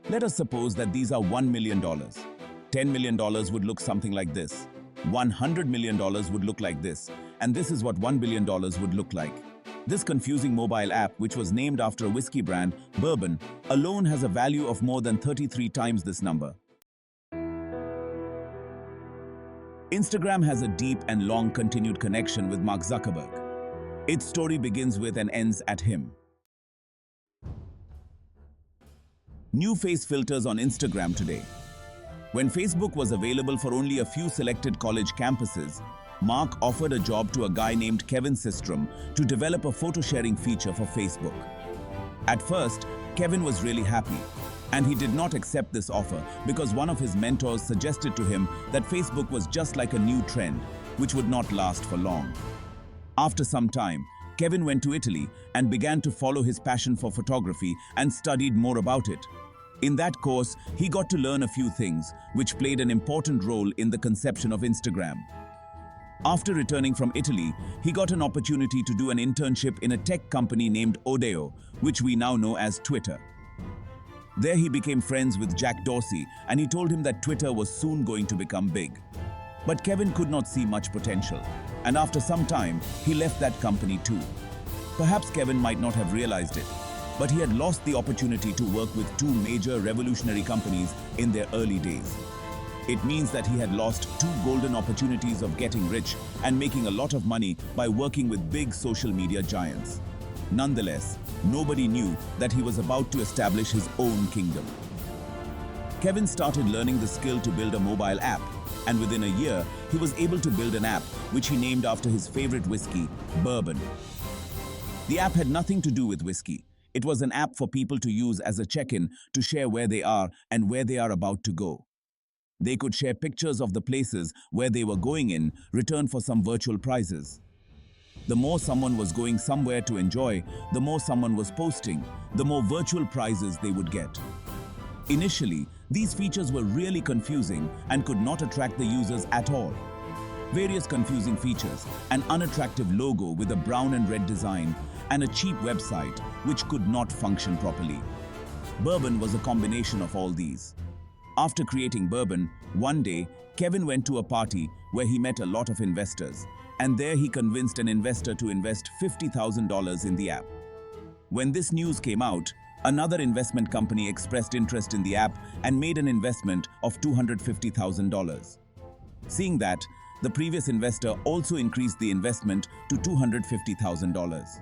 Let us suppose that these are $1 million. $10 million would look something like this. $100 million would look like this. And this is what $1 billion would look like. This confusing mobile app, which was named after a whiskey brand, Bourbon, alone has a value of more than 33 times this number. Instagram has a deep and long continued connection with Mark Zuckerberg. Its story begins with and ends at him. New face filters on Instagram today. When Facebook was available for only a few selected college campuses, Mark offered a job to a guy named Kevin Systrom to develop a photo sharing feature for Facebook. At first, Kevin was really happy, and he did not accept this offer because one of his mentors suggested to him that Facebook was just like a new trend, which would not last for long. After some time, Kevin went to Italy and began to follow his passion for photography and studied more about it. In that course, he got to learn a few things, which played an important role in the conception of Instagram. After returning from Italy, he got an opportunity to do an internship in a tech company named Odeo, which we now know as Twitter. There he became friends with Jack Dorsey, and he told him that Twitter was soon going to become big. But Kevin could not see much potential, and after some time, he left that company too. Perhaps Kevin might not have realized it, but he had lost the opportunity to work with two major revolutionary companies in their early days. It means that he had lost two golden opportunities of getting rich and making a lot of money by working with big social media giants. Nonetheless, nobody knew that he was about to establish his own kingdom. Kevin started learning the skill to build a mobile app, and within a year, he was able to build an app which he named after his favorite whiskey, Bourbon. The app had nothing to do with whiskey. It was an app for people to use as a check-in to share where they are and where they are about to go. They could share pictures of the places where they were going in return for some virtual prizes. The more someone was going somewhere to enjoy, the more someone was posting, the more virtual prizes they would get. Initially, these features were really confusing and could not attract the users at all. Various confusing features, an unattractive logo with a brown and red design, and a cheap website which could not function properly. Bourbon was a combination of all these. After creating Bourbon, one day, Kevin went to a party where he met a lot of investors, and there he convinced an investor to invest $50,000 in the app. When this news came out, another investment company expressed interest in the app and made an investment of $250,000. Seeing that, the previous investor also increased the investment to $250,000.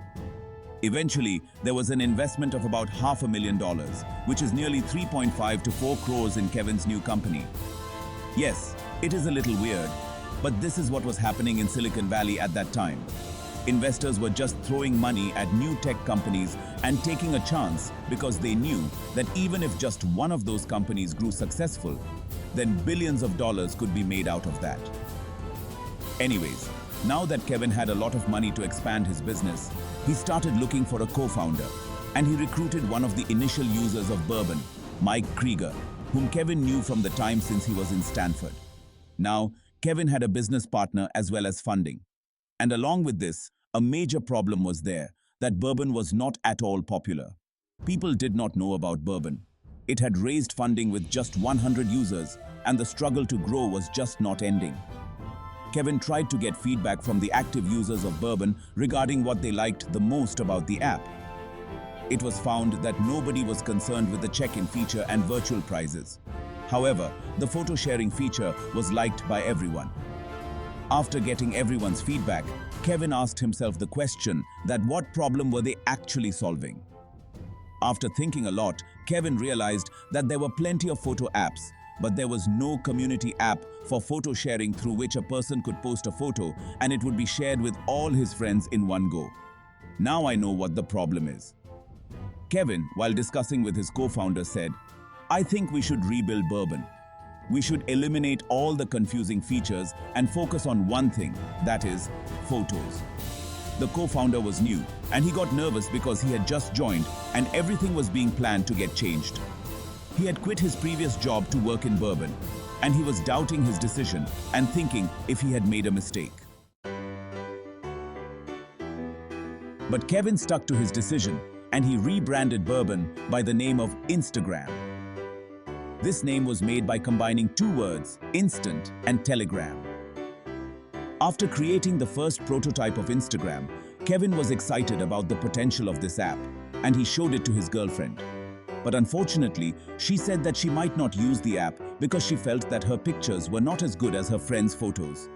Eventually, there was an investment of about $500,000, which is nearly 3.5 to 4 crores in Kevin's new company. Yes, it is a little weird, but this is what was happening in Silicon Valley at that time. Investors were just throwing money at new tech companies and taking a chance because they knew that even if just one of those companies grew successful, then billions of dollars could be made out of that. Anyways, now that Kevin had a lot of money to expand his business, he started looking for a co-founder, and he recruited one of the initial users of Bourbon, Mike Krieger, whom Kevin knew from the time since he was in Stanford. Now, Kevin had a business partner as well as funding. And along with this, a major problem was there, that Bourbon was not at all popular. People did not know about Bourbon. It had raised funding with just 100 users, and the struggle to grow was just not ending. Kevin tried to get feedback from the active users of Bourbon regarding what they liked the most about the app. It was found that nobody was concerned with the check-in feature and virtual prizes. However, the photo sharing feature was liked by everyone. After getting everyone's feedback, Kevin asked himself the question that what problem were they actually solving? After thinking a lot, Kevin realized that there were plenty of photo apps, but there was no community app for photo sharing through which a person could post a photo and it would be shared with all his friends in one go. Now I know what the problem is. Kevin, while discussing with his co-founder, said, "I think we should rebuild Bourbon. We should eliminate all the confusing features and focus on one thing, that is, photos." The co-founder was new, and he got nervous because he had just joined and everything was being planned to get changed. He had quit his previous job to work in Bourbon, and he was doubting his decision and thinking if he had made a mistake. But Kevin stuck to his decision, and he rebranded Bourbon by the name of Instagram. This name was made by combining two words, instant and telegram. After creating the first prototype of Instagram, Kevin was excited about the potential of this app, and he showed it to his girlfriend. But unfortunately, she said that she might not use the app because she felt that her pictures were not as good as her friends' photos.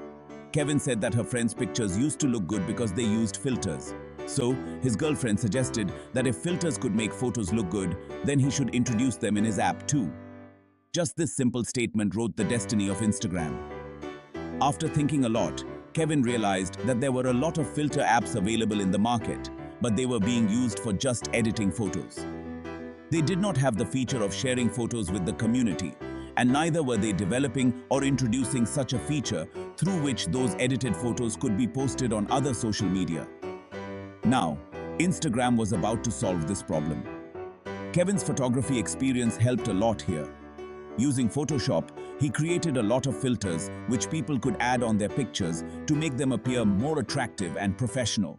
Kevin said that her friends' pictures used to look good because they used filters. So, his girlfriend suggested that if filters could make photos look good, then he should introduce them in his app too. Just this simple statement wrote the destiny of Instagram. After thinking a lot, Kevin realized that there were a lot of filter apps available in the market, but they were being used for just editing photos. They did not have the feature of sharing photos with the community, and neither were they developing or introducing such a feature through which those edited photos could be posted on other social media. Now, Instagram was about to solve this problem. Kevin's photography experience helped a lot here. Using Photoshop, he created a lot of filters which people could add on their pictures to make them appear more attractive and professional.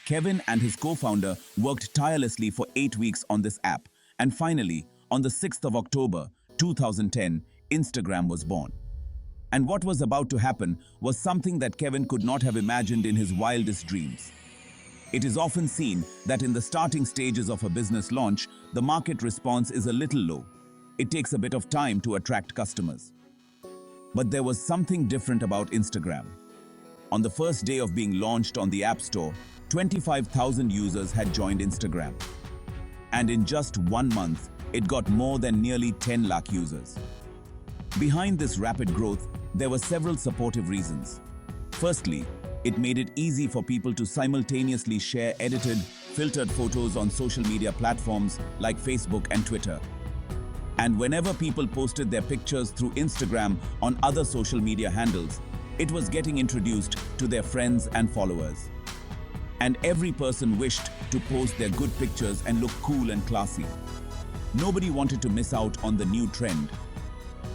Kevin and his co-founder worked tirelessly for 8 weeks on this app, and finally, on the 6th of October 2010, Instagram was born. And what was about to happen was something that Kevin could not have imagined in his wildest dreams. It is often seen that in the starting stages of a business launch, the market response is a little low. It takes a bit of time to attract customers. But there was something different about Instagram. On the first day of being launched on the App Store, 25,000 users had joined Instagram. And in just 1 month, it got more than nearly 10 lakh users. Behind this rapid growth, there were several supportive reasons. Firstly, it made it easy for people to simultaneously share edited, filtered photos on social media platforms like Facebook and Twitter. And whenever people posted their pictures through Instagram on other social media handles, it was getting introduced to their friends and followers. And every person wished to post their good pictures and look cool and classy. Nobody wanted to miss out on the new trend.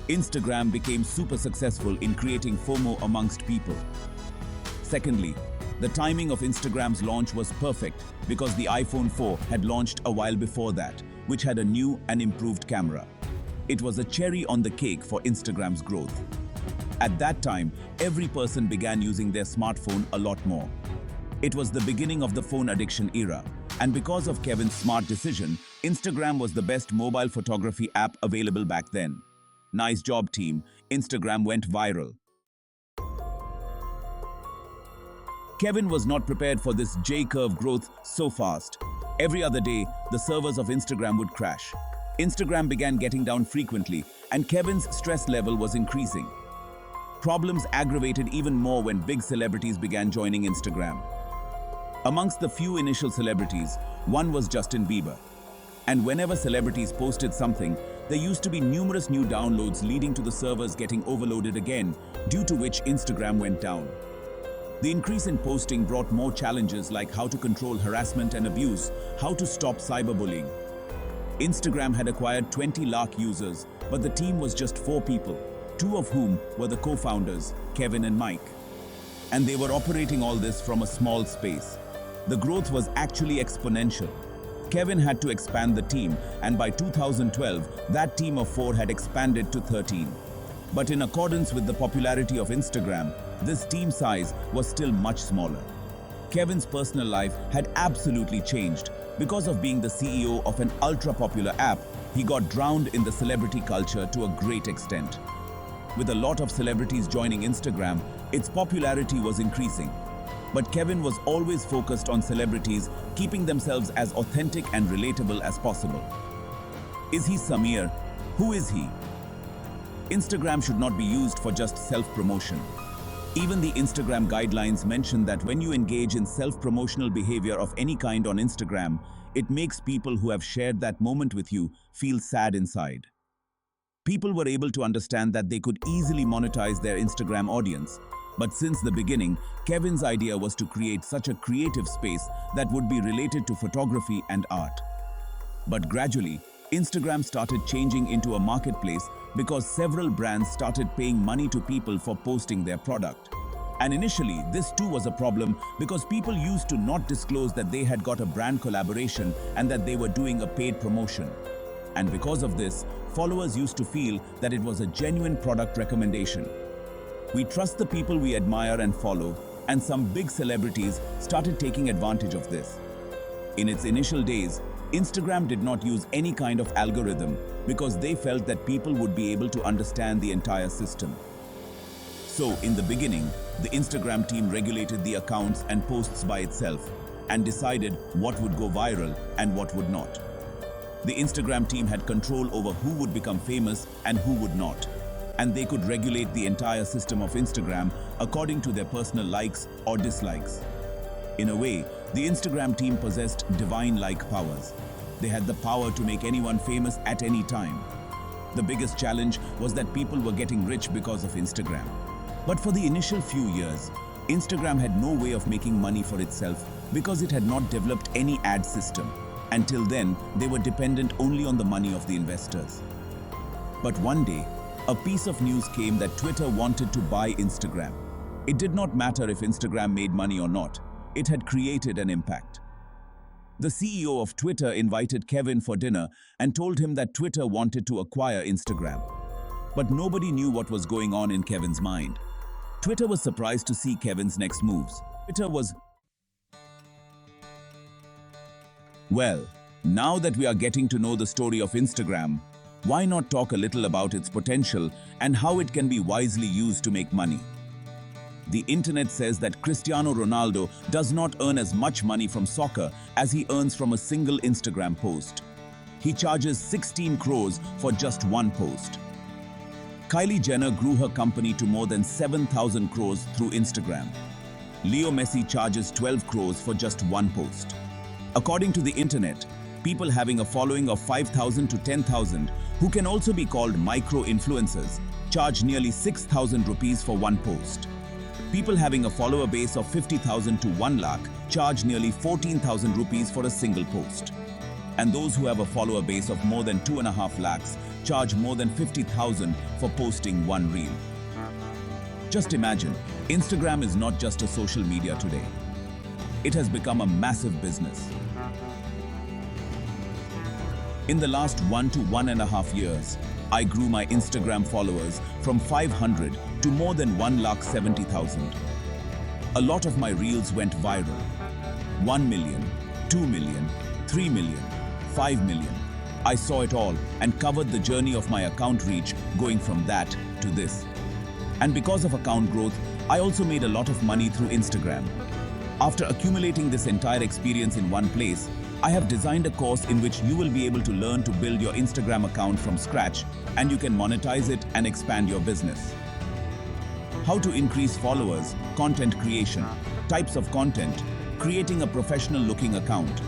Instagram became super successful in creating FOMO amongst people. Secondly, the timing of Instagram's launch was perfect because the iPhone 4 had launched a while before that, which had a new and improved camera. It was a cherry on the cake for Instagram's growth. At that time, every person began using their smartphone a lot more. It was the beginning of the phone addiction era, and because of Kevin's smart decision, Instagram was the best mobile photography app available back then. Nice job, team. Instagram went viral. Kevin was not prepared for this J-curve growth so fast. Every other day, the servers of Instagram would crash. Instagram began getting down frequently, and Kevin's stress level was increasing. Problems aggravated even more when big celebrities began joining Instagram. Amongst the few initial celebrities, one was Justin Bieber. And whenever celebrities posted something, there used to be numerous new downloads leading to the servers getting overloaded again, due to which Instagram went down. The increase in posting brought more challenges like how to control harassment and abuse, how to stop cyberbullying. Instagram had acquired 20 lakh users, but the team was just 4 people, 2 of whom were the co-founders, Kevin and Mike. And they were operating all this from a small space. The growth was actually exponential. Kevin had to expand the team, and by 2012, that team of 4 had expanded to 13. But in accordance with the popularity of Instagram, this team size was still much smaller. Kevin's personal life had absolutely changed. Because of being the CEO of an ultra-popular app, he got drowned in the celebrity culture to a great extent. With a lot of celebrities joining Instagram, its popularity was increasing. But Kevin was always focused on celebrities keeping themselves as authentic and relatable as possible. Is he Samir? Who is he? Instagram should not be used for just self-promotion. Even the Instagram guidelines mention that when you engage in self-promotional behavior of any kind on Instagram, it makes people who have shared that moment with you feel sad inside. People were able to understand that they could easily monetize their Instagram audience. But since the beginning, Kevin's idea was to create such a creative space that would be related to photography and art. But gradually, Instagram started changing into a marketplace because several brands started paying money to people for posting their product. And initially, this too was a problem because people used to not disclose that they had got a brand collaboration and that they were doing a paid promotion. And because of this, followers used to feel that it was a genuine product recommendation. We trust the people we admire and follow, and some big celebrities started taking advantage of this. In its initial days, Instagram did not use any kind of algorithm because they felt that people would be able to understand the entire system. So, in the beginning, the Instagram team regulated the accounts and posts by itself and decided what would go viral and what would not. The Instagram team had control over who would become famous and who would not, and they could regulate the entire system of Instagram according to their personal likes or dislikes. In a way, the Instagram team possessed divine-like powers. They had the power to make anyone famous at any time. The biggest challenge was that people were getting rich because of Instagram. But for the initial few years, Instagram had no way of making money for itself because it had not developed any ad system. Until then, they were dependent only on the money of the investors. But one day, a piece of news came that Twitter wanted to buy Instagram. It did not matter if Instagram made money or not. It had created an impact. The CEO of Twitter invited Kevin for dinner and told him that Twitter wanted to acquire Instagram. But nobody knew what was going on in Kevin's mind. Twitter was surprised to see Kevin's next moves. Well, now that we are getting to know the story of Instagram, why not talk a little about its potential and how it can be wisely used to make money? The internet says that Cristiano Ronaldo does not earn as much money from soccer as he earns from a single Instagram post. He charges 16 crores for just one post. Kylie Jenner grew her company to more than 7,000 crores through Instagram. Leo Messi charges 12 crores for just one post. According to the internet, people having a following of 5,000 to 10,000, who can also be called micro-influencers, charge nearly 6,000 rupees for one post. People having a follower base of 50,000 to 1 lakh charge nearly 14,000 rupees for a single post. And those who have a follower base of more than 2.5 lakhs charge more than 50,000 for posting one reel. Just imagine, Instagram is not just a social media today. It has become a massive business. In the last 1 to 1.5 years, I grew my Instagram followers from 500 to more than 1,70,000. A lot of my reels went viral. 1 million, 2 million, 3 million, 5 million. I saw it all and covered the journey of my account reach going from that to this. And because of account growth, I also made a lot of money through Instagram. After accumulating this entire experience in one place, I have designed a course in which you will be able to learn to build your Instagram account from scratch, and you can monetize it and expand your business. How to increase followers, content creation, types of content, creating a professional looking account,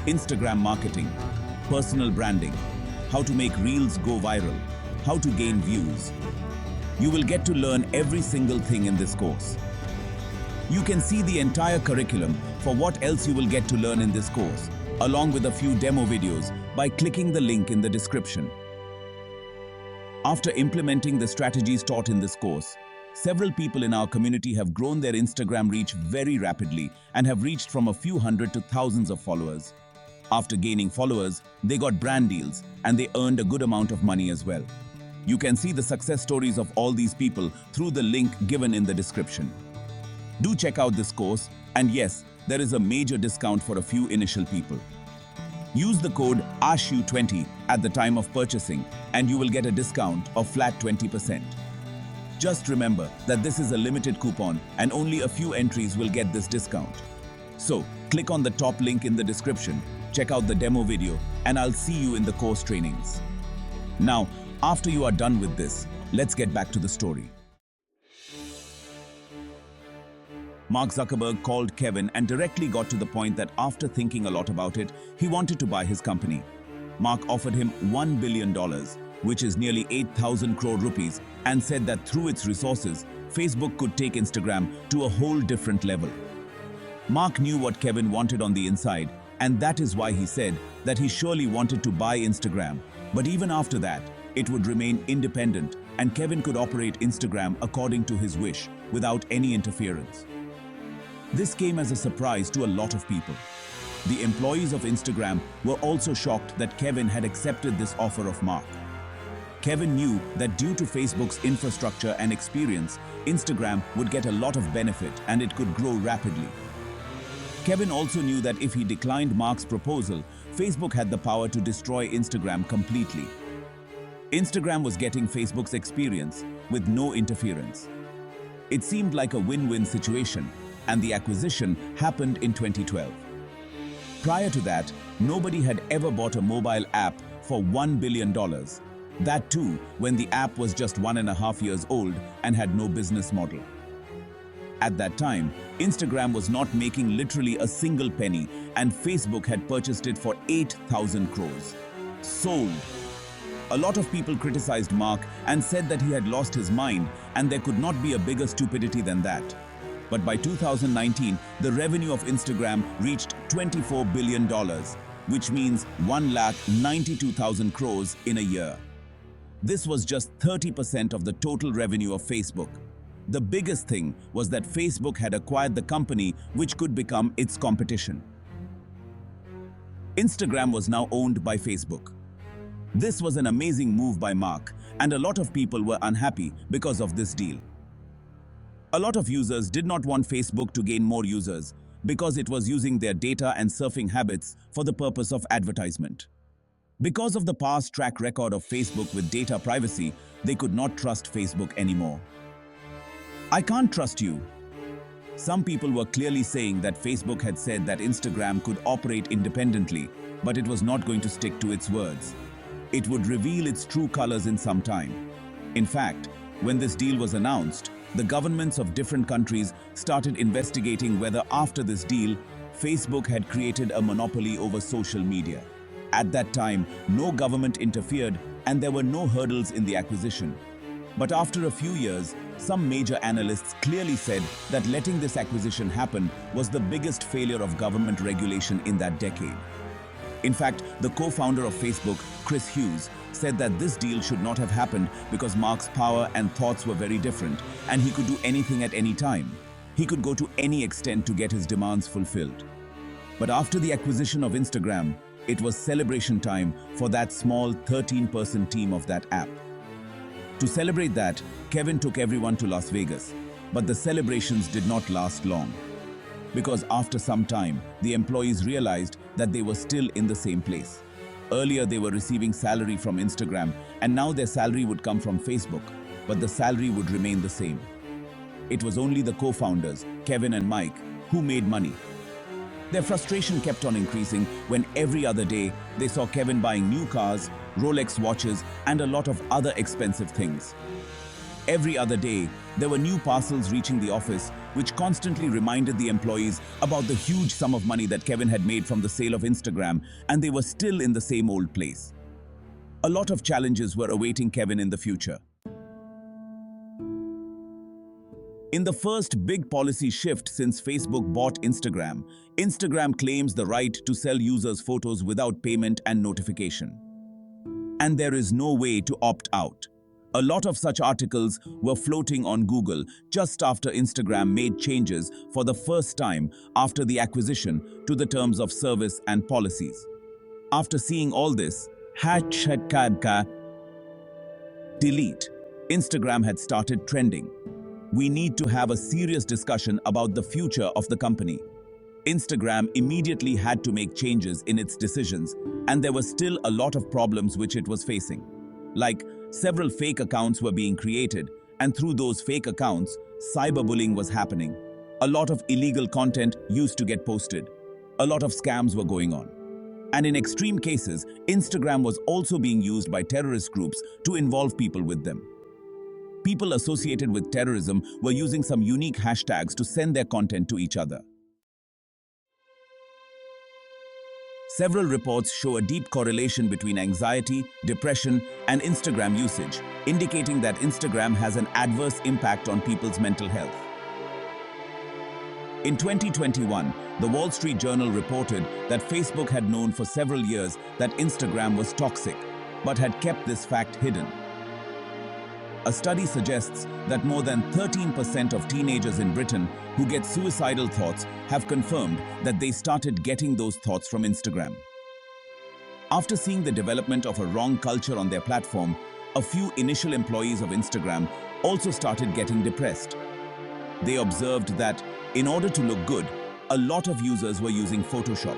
Instagram marketing, personal branding, how to make reels go viral, how to gain views. You will get to learn every single thing in this course. You can see the entire curriculum for what else you will get to learn in this course, along with a few demo videos by clicking the link in the description. After implementing the strategies taught in this course, several people in our community have grown their Instagram reach very rapidly and have reached from a few hundred to thousands of followers. After gaining followers, they got brand deals and they earned a good amount of money as well. You can see the success stories of all these people through the link given in the description. Do check out this course, and yes, there is a major discount for a few initial people. Use the code ASHU20 at the time of purchasing and you will get a discount of flat 20%. Just remember that this is a limited coupon and only a few entries will get this discount. So, click on the top link in the description, check out the demo video, and I'll see you in the course trainings. Now, after you are done with this, let's get back to the story. Mark Zuckerberg called Kevin and directly got to the point that after thinking a lot about it, he wanted to buy his company. Mark offered him $1 billion, which is nearly 8,000 crore rupees, and said that through its resources, Facebook could take Instagram to a whole different level. Mark knew what Kevin wanted on the inside, and that is why he said that he surely wanted to buy Instagram. But even after that, It would remain independent, and Kevin could operate Instagram according to his wish, without any interference. This came as a surprise to a lot of people. The employees of Instagram were also shocked that Kevin had accepted this offer of Mark. Kevin knew that due to Facebook's infrastructure and experience, Instagram would get a lot of benefit and it could grow rapidly. Kevin also knew that if he declined Mark's proposal, Facebook had the power to destroy Instagram completely. Instagram was getting Facebook's experience with no interference. It seemed like a win-win situation, and the acquisition happened in 2012. Prior to that, nobody had ever bought a mobile app for $1 billion. That too, when the app was just 1.5 years old and had no business model. At that time, Instagram was not making literally a single penny, and Facebook had purchased it for 8,000 crores. Sold. A lot of people criticized Mark and said that he had lost his mind and there could not be a bigger stupidity than that. But by 2019, the revenue of Instagram reached $24 billion, which means 1,92,000 crores in a year. This was just 30% of the total revenue of Facebook. The biggest thing was that Facebook had acquired the company which could become its competition. Instagram was now owned by Facebook. This was an amazing move by Mark, and a lot of people were unhappy because of this deal. A lot of users did not want Facebook to gain more users because it was using their data and surfing habits for the purpose of advertisement. Because of the past track record of Facebook with data privacy, they could not trust Facebook anymore. I can't trust you. Some people were clearly saying that Facebook had said that Instagram could operate independently, but it was not going to stick to its words. It would reveal its true colors in some time. In fact, when this deal was announced, the governments of different countries started investigating whether after this deal, Facebook had created a monopoly over social media. At that time, no government interfered and there were no hurdles in the acquisition. But after a few years, some major analysts clearly said that letting this acquisition happen was the biggest failure of government regulation in that decade. In fact, the co-founder of Facebook, Chris Hughes, said that this deal should not have happened because Mark's power and thoughts were very different, and he could do anything at any time. He could go to any extent to get his demands fulfilled. But after the acquisition of Instagram, it was celebration time for that small 13-person team of that app. To celebrate that, Kevin took everyone to Las Vegas, but the celebrations did not last long. Because after some time, the employees realized that they were still in the same place. Earlier, they were receiving salary from Instagram, and now their salary would come from Facebook, but the salary would remain the same. It was only the co-founders, Kevin and Mike, who made money. Their frustration kept on increasing when every other day they saw Kevin buying new cars, Rolex watches, and a lot of other expensive things. Every other day, there were new parcels reaching the office, which constantly reminded the employees about the huge sum of money that Kevin had made from the sale of Instagram, and they were still in the same old place. A lot of challenges were awaiting Kevin in the future. In the first big policy shift since Facebook bought Instagram, Instagram claims the right to sell users' photos without payment and notification. And there is no way to opt out. A lot of such articles were floating on Google just after Instagram made changes for the first time after the acquisition to the terms of service and policies. After seeing all this, delete, Instagram had started trending. We need to have a serious discussion about the future of the company. Instagram immediately had to make changes in its decisions, and there were still a lot of problems which it was facing. Like, several fake accounts were being created, and through those fake accounts, cyberbullying was happening. A lot of illegal content used to get posted. A lot of scams were going on. And in extreme cases, Instagram was also being used by terrorist groups to involve people with them. People associated with terrorism were using some unique hashtags to send their content to each other. Several reports show a deep correlation between anxiety, depression, and Instagram usage, indicating that Instagram has an adverse impact on people's mental health. In 2021, the Wall Street Journal reported that Facebook had known for several years that Instagram was toxic. but had kept this fact hidden. A study suggests that more than 13% of teenagers in Britain who get suicidal thoughts have confirmed that they started getting those thoughts from Instagram. After seeing the development of a wrong culture on their platform, a few initial employees of Instagram also started getting depressed. They observed that, in order to look good, a lot of users were using Photoshop.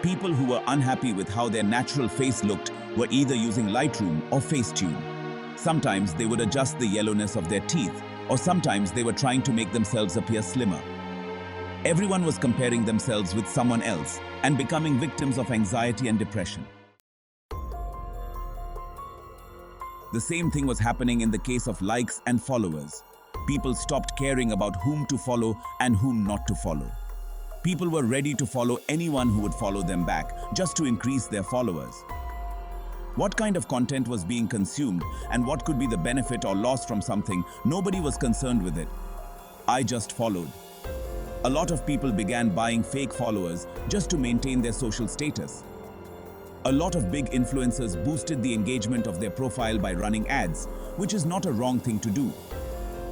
People who were unhappy with how their natural face looked were either using Lightroom or Facetune. Sometimes they would adjust the yellowness of their teeth, or sometimes they were trying to make themselves appear slimmer. Everyone was comparing themselves with someone else and becoming victims of anxiety and depression. The same thing was happening in the case of likes and followers. People stopped caring about whom to follow and whom not to follow. People were ready to follow anyone who would follow them back, just to increase their followers. What kind of content was being consumed and what could be the benefit or loss from something, nobody was concerned with it. I just followed. A lot of people began buying fake followers just to maintain their social status. A lot of big influencers boosted the engagement of their profile by running ads, which is not a wrong thing to do.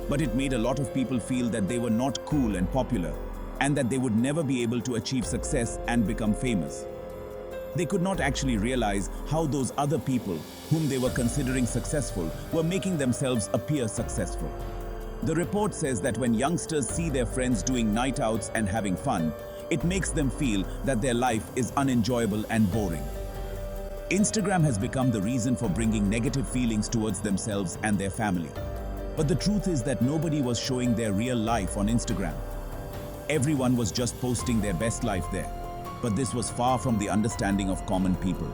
But it made a lot of people feel that they were not cool and popular, and that they would never be able to achieve success and become famous. They could not actually realize how those other people, whom they were considering successful, were making themselves appear successful. The report says that when youngsters see their friends doing night outs and having fun, it makes them feel that their life is unenjoyable and boring. Instagram has become the reason for bringing negative feelings towards themselves and their family. But the truth is that nobody was showing their real life on Instagram. Everyone was just posting their best life there. But this was far from the understanding of common people.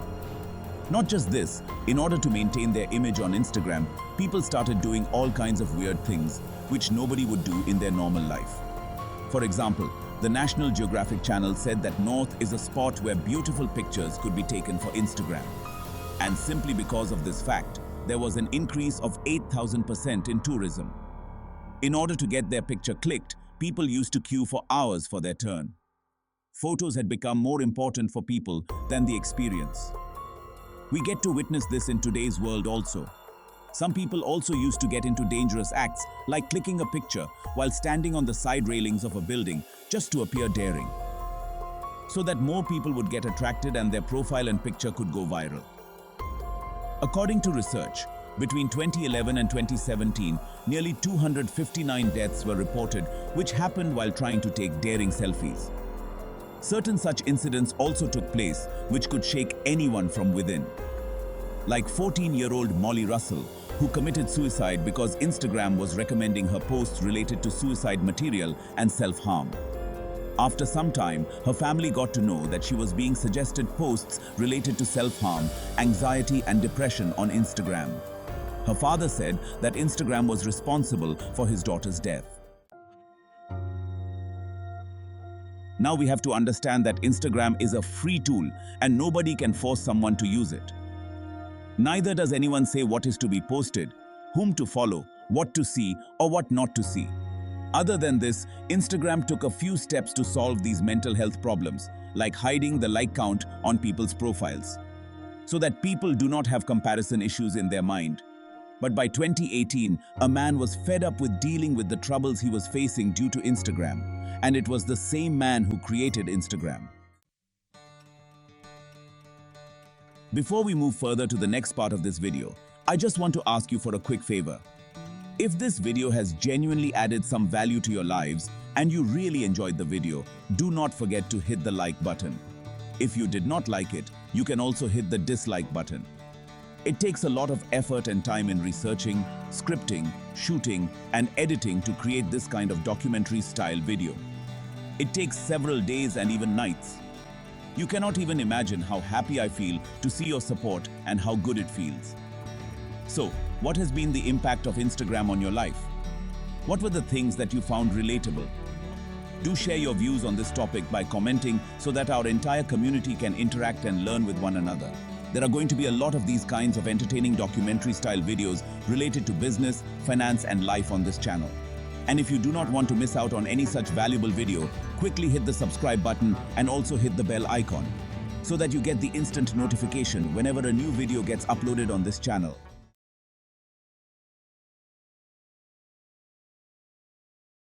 Not just this, in order to maintain their image on Instagram, people started doing all kinds of weird things, which nobody would do in their normal life. For example, the National Geographic Channel said that North is a spot where beautiful pictures could be taken for Instagram. And simply because of this fact, there was an increase of 8,000% in tourism. In order to get their picture clicked, people used to queue for hours for their turn. Photos had become more important for people than the experience. We get to witness this in today's world also. Some people also used to get into dangerous acts, like clicking a picture while standing on the side railings of a building just to appear daring, so that more people would get attracted and their profile and picture could go viral. According to research, between 2011 and 2017, nearly 259 deaths were reported, which happened while trying to take daring selfies. Certain such incidents also took place, which could shake anyone from within. Like 14-year-old Molly Russell, who committed suicide because Instagram was recommending her posts related to suicide material and self-harm. After some time, her family got to know that she was being suggested posts related to self-harm, anxiety, and depression on Instagram. Her father said that Instagram was responsible for his daughter's death. Now we have to understand that Instagram is a free tool and nobody can force someone to use it. Neither does anyone say what is to be posted, whom to follow, what to see, or what not to see. Other than this, Instagram took a few steps to solve these mental health problems, like hiding the like count on people's profiles, so that people do not have comparison issues in their mind. But by 2018, a man was fed up with dealing with the troubles he was facing due to Instagram. And it was the same man who created Instagram. Before we move further to the next part of this video, I just want to ask you for a quick favor. If this video has genuinely added some value to your lives and you really enjoyed the video, do not forget to hit the like button. If you did not like it, you can also hit the dislike button. It takes a lot of effort and time in researching, scripting, shooting, and editing to create this kind of documentary-style video. It takes several days and even nights. You cannot even imagine how happy I feel to see your support and how good it feels. So, what has been the impact of Instagram on your life? What were the things that you found relatable? Do share your views on this topic by commenting so that our entire community can interact and learn with one another. There are going to be a lot of these kinds of entertaining documentary-style videos related to business, finance, and life on this channel. And if you do not want to miss out on any such valuable video, quickly hit the subscribe button and also hit the bell icon. so that you get the instant notification whenever a new video gets uploaded on this channel.